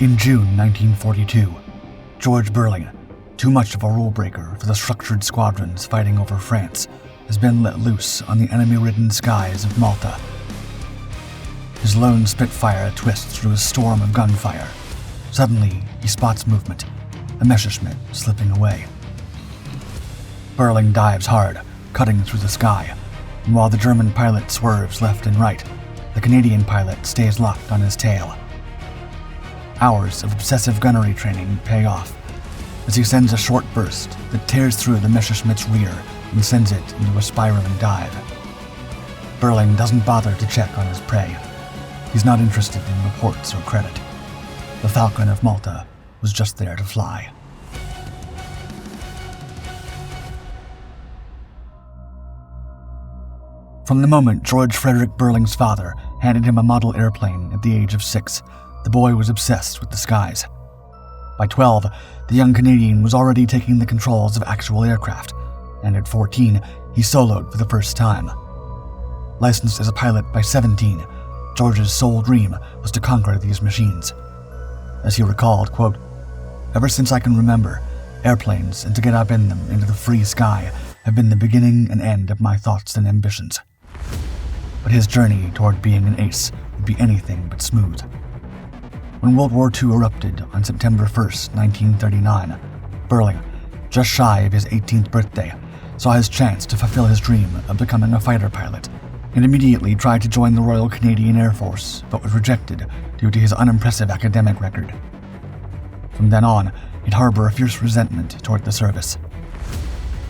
In June 1942, George Beurling, too much of a rule-breaker for the structured squadrons fighting over France, has been let loose on the enemy-ridden skies of Malta. His lone Spitfire twists through a storm of gunfire. Suddenly, he spots movement, a Messerschmitt slipping away. Beurling dives hard, cutting through the sky, and while the German pilot swerves left and right, the Canadian pilot stays locked on his tail. Hours of obsessive gunnery training pay off, as he sends a short burst that tears through the Messerschmitt's rear and sends it into a spiraling dive. Beurling doesn't bother to check on his prey. He's not interested in reports or credit. The Falcon of Malta was just there to fly. From the moment George Frederick Beurling's father handed him a model airplane at the age of 6, the boy was obsessed with the skies. By 12, the young Canadian was already taking the controls of actual aircraft, and at 14, he soloed for the first time. Licensed as a pilot by 17, George's sole dream was to conquer these machines. As he recalled, quote, "Ever since I can remember, airplanes and to get up in them into the free sky have been the beginning and end of my thoughts and ambitions." But his journey toward being an ace would be anything but smooth. When World War II erupted on September 1st, 1939, Beurling, just shy of his 18th birthday, saw his chance to fulfill his dream of becoming a fighter pilot, and immediately tried to join the Royal Canadian Air Force, but was rejected due to his unimpressive academic record. From then on, he'd harbor a fierce resentment toward the service.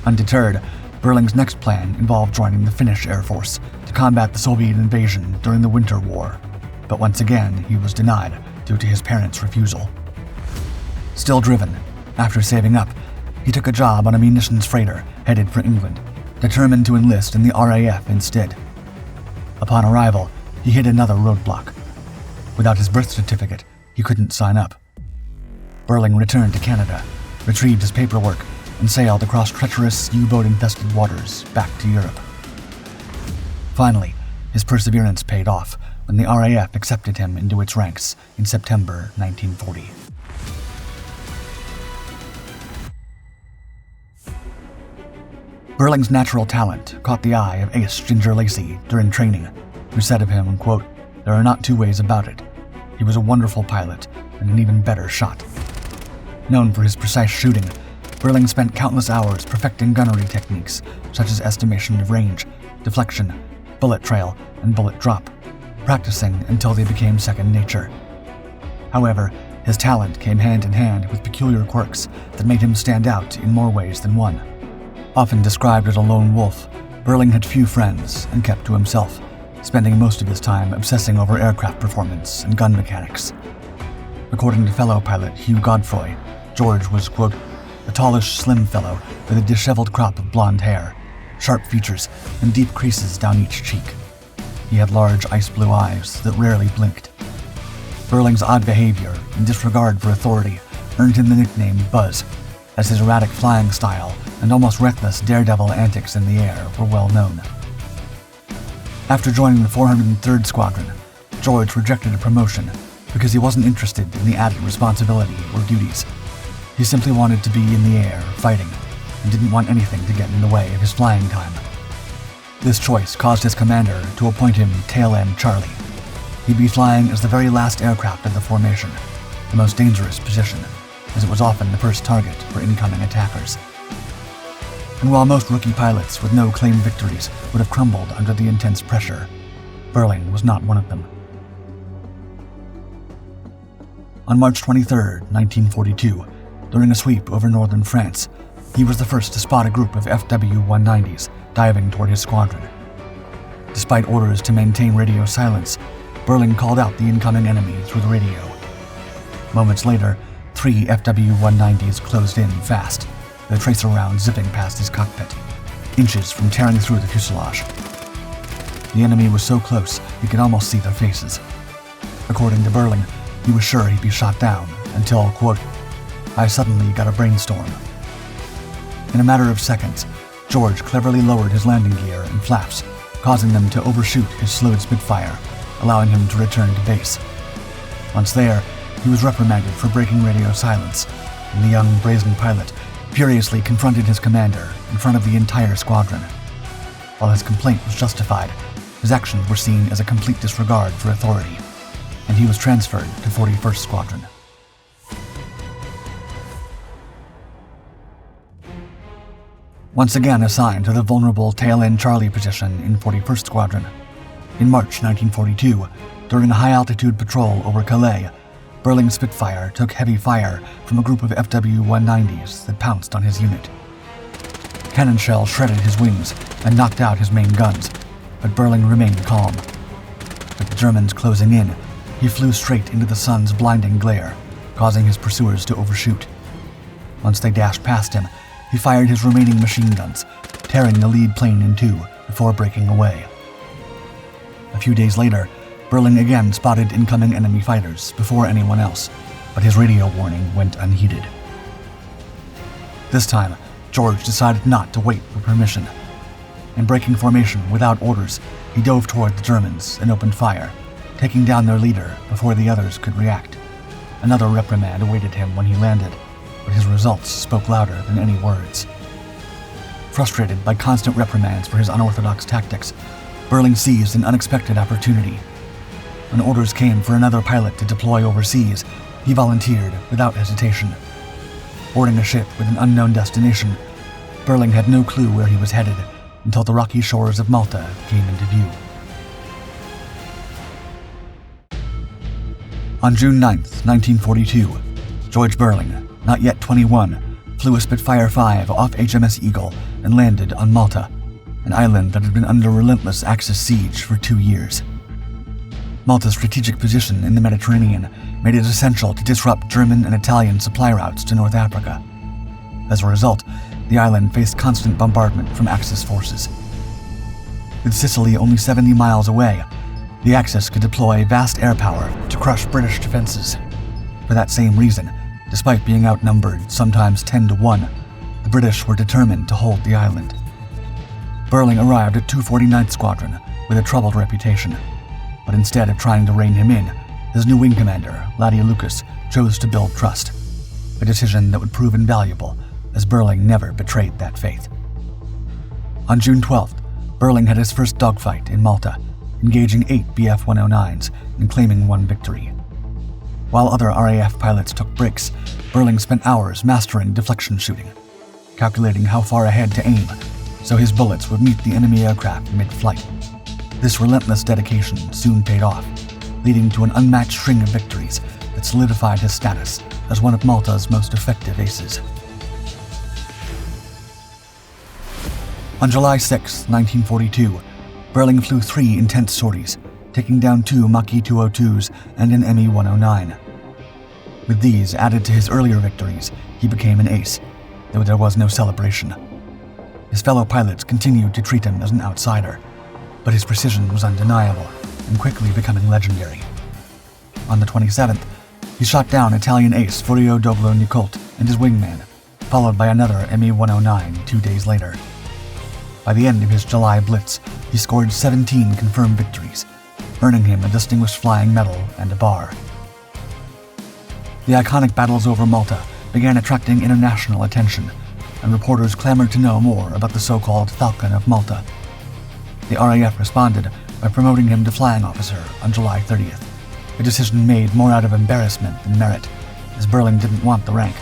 Undeterred, Beurling's next plan involved joining the Finnish Air Force to combat the Soviet invasion during the Winter War, but once again he was denied due to his parents' refusal. Still driven, after saving up, he took a job on a munitions freighter headed for England, determined to enlist in the RAF instead. Upon arrival, he hit another roadblock. Without his birth certificate, he couldn't sign up. Beurling returned to Canada, retrieved his paperwork, and sailed across treacherous U-boat-infested waters back to Europe. Finally, his perseverance paid off when the RAF accepted him into its ranks in September 1940. Beurling's natural talent caught the eye of Ace Ginger Lacey during training, who said of him, quote, "There are not two ways about it. He was a wonderful pilot and an even better shot." Known for his precise shooting, Beurling spent countless hours perfecting gunnery techniques such as estimation of range, deflection, bullet trail, and bullet drop, practicing until they became second nature. However, his talent came hand in hand with peculiar quirks that made him stand out in more ways than one. Often described as a lone wolf, Beurling had few friends and kept to himself, spending most of his time obsessing over aircraft performance and gun mechanics. According to fellow pilot Hugh Godfroy, George was, quote, "a tallish, slim fellow with a disheveled crop of blonde hair, sharp features, and deep creases down each cheek. He had large ice-blue eyes that rarely blinked." Beurling's odd behavior and disregard for authority earned him the nickname Buzz, as his erratic flying style and almost reckless daredevil antics in the air were well known. After joining the 403rd Squadron, George rejected a promotion because he wasn't interested in the added responsibility or duties. He simply wanted to be in the air, fighting, and didn't want anything to get in the way of his flying time. This choice caused his commander to appoint him Tail End Charlie. He'd be flying as the very last aircraft of the formation, the most dangerous position, as it was often the first target for incoming attackers. And while most rookie pilots with no claimed victories would have crumbled under the intense pressure, Beurling was not one of them. On March 23, 1942, during a sweep over northern France, he was the first to spot a group of FW-190s diving toward his squadron. Despite orders to maintain radio silence, Beurling called out the incoming enemy through the radio. Moments later, 3 FW-190s closed in fast, their tracer round zipping past his cockpit, inches from tearing through the fuselage. The enemy was so close he could almost see their faces. According to Beurling, he was sure he'd be shot down until, quote, "I suddenly got a brainstorm." In a matter of seconds, George cleverly lowered his landing gear and flaps, causing them to overshoot his slowed Spitfire, allowing him to return to base. Once there, he was reprimanded for breaking radio silence, and the young, brazen pilot furiously confronted his commander in front of the entire squadron. While his complaint was justified, his actions were seen as a complete disregard for authority, and he was transferred to 41st Squadron. Once again assigned to the vulnerable tail-end Charlie position in 41st Squadron, in March 1942, during a high-altitude patrol over Calais, Beurling's Spitfire took heavy fire from a group of FW-190s that pounced on his unit. Cannon shells shredded his wings and knocked out his main guns, but Beurling remained calm. With the Germans closing in, he flew straight into the sun's blinding glare, causing his pursuers to overshoot. Once they dashed past him, he fired his remaining machine guns, tearing the lead plane in two before breaking away. A few days later, Beurling again spotted incoming enemy fighters before anyone else, but his radio warning went unheeded. This time, George decided not to wait for permission. In breaking formation without orders, he dove toward the Germans and opened fire, taking down their leader before the others could react. Another reprimand awaited him when he landed, but his results spoke louder than any words. Frustrated by constant reprimands for his unorthodox tactics, Beurling seized an unexpected opportunity. When orders came for another pilot to deploy overseas, he volunteered without hesitation. Boarding a ship with an unknown destination, Beurling had no clue where he was headed until the rocky shores of Malta came into view. On June 9, 1942, George Beurling, not yet 21, flew a Spitfire 5 off HMS Eagle and landed on Malta, an island that had been under relentless Axis siege for 2 years. Malta's strategic position in the Mediterranean made it essential to disrupt German and Italian supply routes to North Africa. As a result, the island faced constant bombardment from Axis forces. With Sicily only 70 miles away, the Axis could deploy vast air power to crush British defenses. For that same reason, despite being outnumbered sometimes 10 to 1, the British were determined to hold the island. Beurling arrived at 249th Squadron with a troubled reputation, but instead of trying to rein him in, his new wing commander, Laddie Lucas, chose to build trust, a decision that would prove invaluable as Beurling never betrayed that faith. On June 12th, Beurling had his first dogfight in Malta, engaging 8 Bf-109s and claiming 1 victory. While other RAF pilots took breaks, Beurling spent hours mastering deflection shooting, calculating how far ahead to aim so his bullets would meet the enemy aircraft mid-flight. This relentless dedication soon paid off, leading to an unmatched string of victories that solidified his status as one of Malta's most effective aces. On July 6, 1942, Beurling flew 3 intense sorties, taking down 2 Mach-E 202s and an Me-109. With these added to his earlier victories, he became an ace, though there was no celebration. His fellow pilots continued to treat him as an outsider, but his precision was undeniable and quickly becoming legendary. On the 27th, he shot down Italian ace Furio Doglo Nicolt and his wingman, followed by another Me-109 2 days later. By the end of his July blitz, he scored 17 confirmed victories, earning him a Distinguished Flying Medal and a bar. The iconic battles over Malta began attracting international attention, and reporters clamored to know more about the so-called Falcon of Malta. The RAF responded by promoting him to flying officer on July 30th, a decision made more out of embarrassment than merit, as Beurling didn't want the rank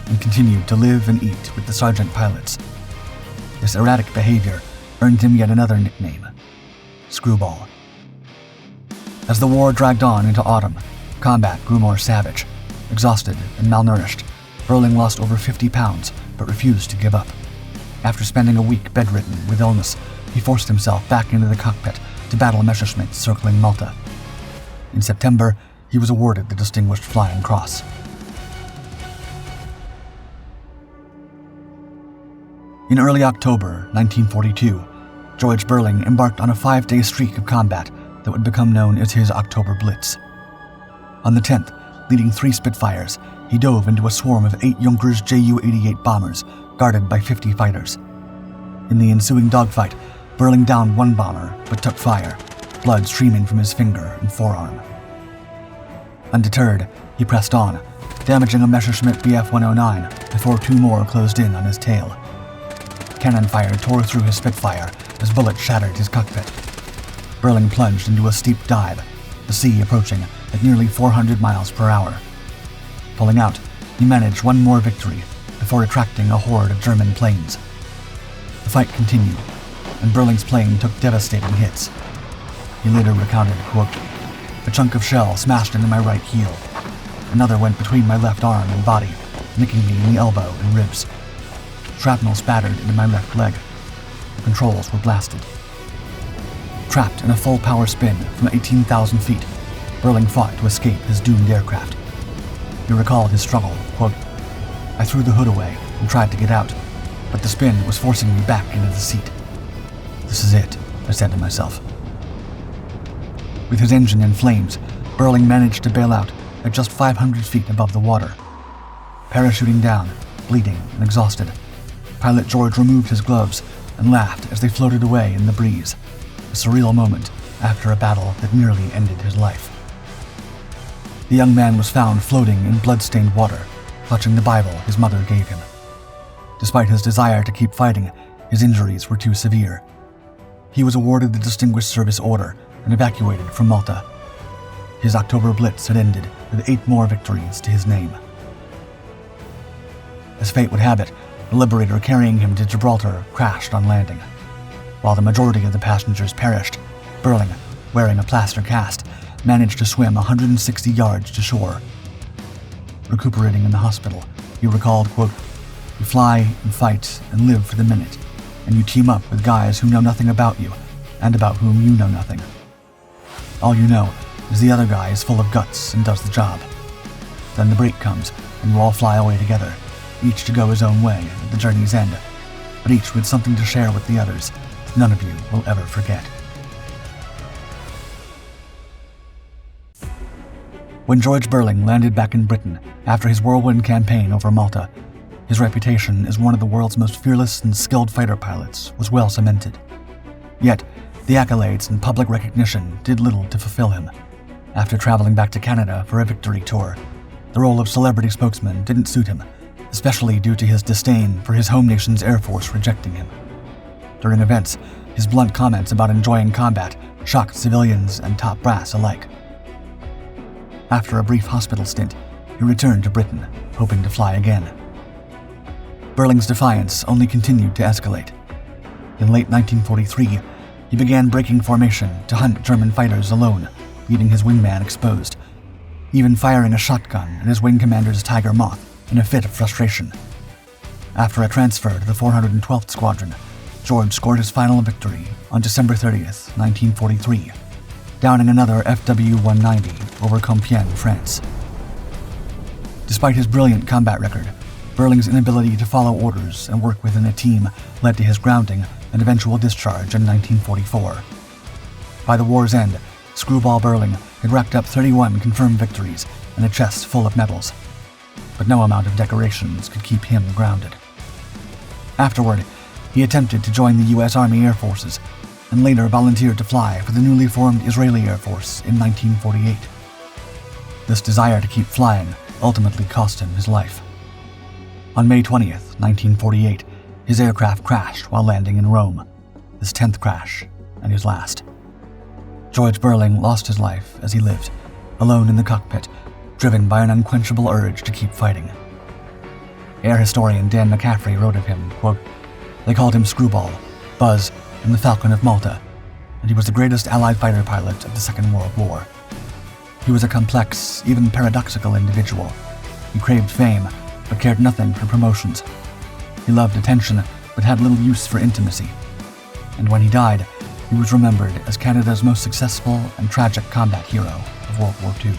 and continued to live and eat with the sergeant pilots. This erratic behavior earned him yet another nickname, Screwball. As the war dragged on into autumn, combat grew more savage. Exhausted and malnourished, Beurling lost over 50 pounds but refused to give up. After spending a week bedridden with illness, he forced himself back into the cockpit to battle Messerschmitt circling Malta. In September, he was awarded the Distinguished Flying Cross. In early October 1942, George Beurling embarked on a 5-day streak of combat that would become known as his October Blitz. On the 10th, leading 3 Spitfires, he dove into a swarm of 8 Junkers Ju-88 bombers guarded by 50 fighters. In the ensuing dogfight, Beurling downed 1 bomber but took fire, blood streaming from his finger and forearm. Undeterred, he pressed on, damaging a Messerschmitt Bf-109 before two more closed in on his tail. Cannon fire tore through his Spitfire as bullets shattered his cockpit. Beurling plunged into a steep dive, the sea approaching at nearly 400 miles per hour. Pulling out, he managed one more victory before attracting a horde of German planes. The fight continued, and Beurling's plane took devastating hits. He later recounted, quote, "A chunk of shell smashed into my right heel. Another went between my left arm and body, nicking me in the elbow and ribs. Shrapnel spattered into my left leg. The controls were blasted." Trapped in a full power spin from 18,000 feet, Beurling fought to escape his doomed aircraft. He recalled his struggle, quote, "I threw the hood away and tried to get out, but the spin was forcing me back into the seat. This is it, I said to myself." With his engine in flames, Beurling managed to bail out at just 500 feet above the water. Parachuting down, bleeding and exhausted, Pilot George removed his gloves and laughed as they floated away in the breeze, a surreal moment after a battle that nearly ended his life. The young man was found floating in blood-stained water, clutching the Bible his mother gave him. Despite his desire to keep fighting, his injuries were too severe. He was awarded the Distinguished Service Order and evacuated from Malta. His October Blitz had ended with 8 more victories to his name. As fate would have it, the Liberator carrying him to Gibraltar crashed on landing. While the majority of the passengers perished, Beurling, wearing a plaster cast, managed to swim 160 yards to shore. Recuperating in the hospital, he recalled, quote, "You fly and fight and live for the minute, and you team up with guys who know nothing about you and about whom you know nothing. All you know is the other guy is full of guts and does the job. Then the break comes and you all fly away together, each to go his own way at the journey's end, but each with something to share with the others none of you will ever forget." When George Beurling landed back in Britain after his whirlwind campaign over Malta, his reputation as one of the world's most fearless and skilled fighter pilots was well cemented. Yet, the accolades and public recognition did little to fulfill him. After traveling back to Canada for a victory tour, the role of celebrity spokesman didn't suit him, especially due to his disdain for his home nation's Air Force rejecting him. During events, his blunt comments about enjoying combat shocked civilians and top brass alike. After a brief hospital stint, he returned to Britain, hoping to fly again. Beurling's defiance only continued to escalate. In late 1943, he began breaking formation to hunt German fighters alone, leaving his wingman exposed, even firing a shotgun at his wing commander's Tiger Moth in a fit of frustration. After a transfer to the 412th Squadron, George scored his final victory on December 30th, 1943, downing another FW-190 over Compiègne, France. Despite his brilliant combat record, Beurling's inability to follow orders and work within a team led to his grounding and eventual discharge in 1944. By the war's end, Screwball Beurling had racked up 31 confirmed victories and a chest full of medals, but no amount of decorations could keep him grounded. Afterward, he attempted to join the U.S. Army Air Forces and later volunteered to fly for the newly formed Israeli Air Force in 1948. This desire to keep flying ultimately cost him his life. On May 20th, 1948, his aircraft crashed while landing in Rome, his 10th crash and his last. George Beurling lost his life as he lived, alone in the cockpit, driven by an unquenchable urge to keep fighting. Air historian Dan McCaffrey wrote of him, quote, "They called him Screwball, Buzz, and the Falcon of Malta, and he was the greatest Allied fighter pilot of the Second World War. He was a complex, even paradoxical individual. He craved fame, but cared nothing for promotions. He loved attention, but had little use for intimacy. And when he died, he was remembered as Canada's most successful and tragic combat hero of World War II.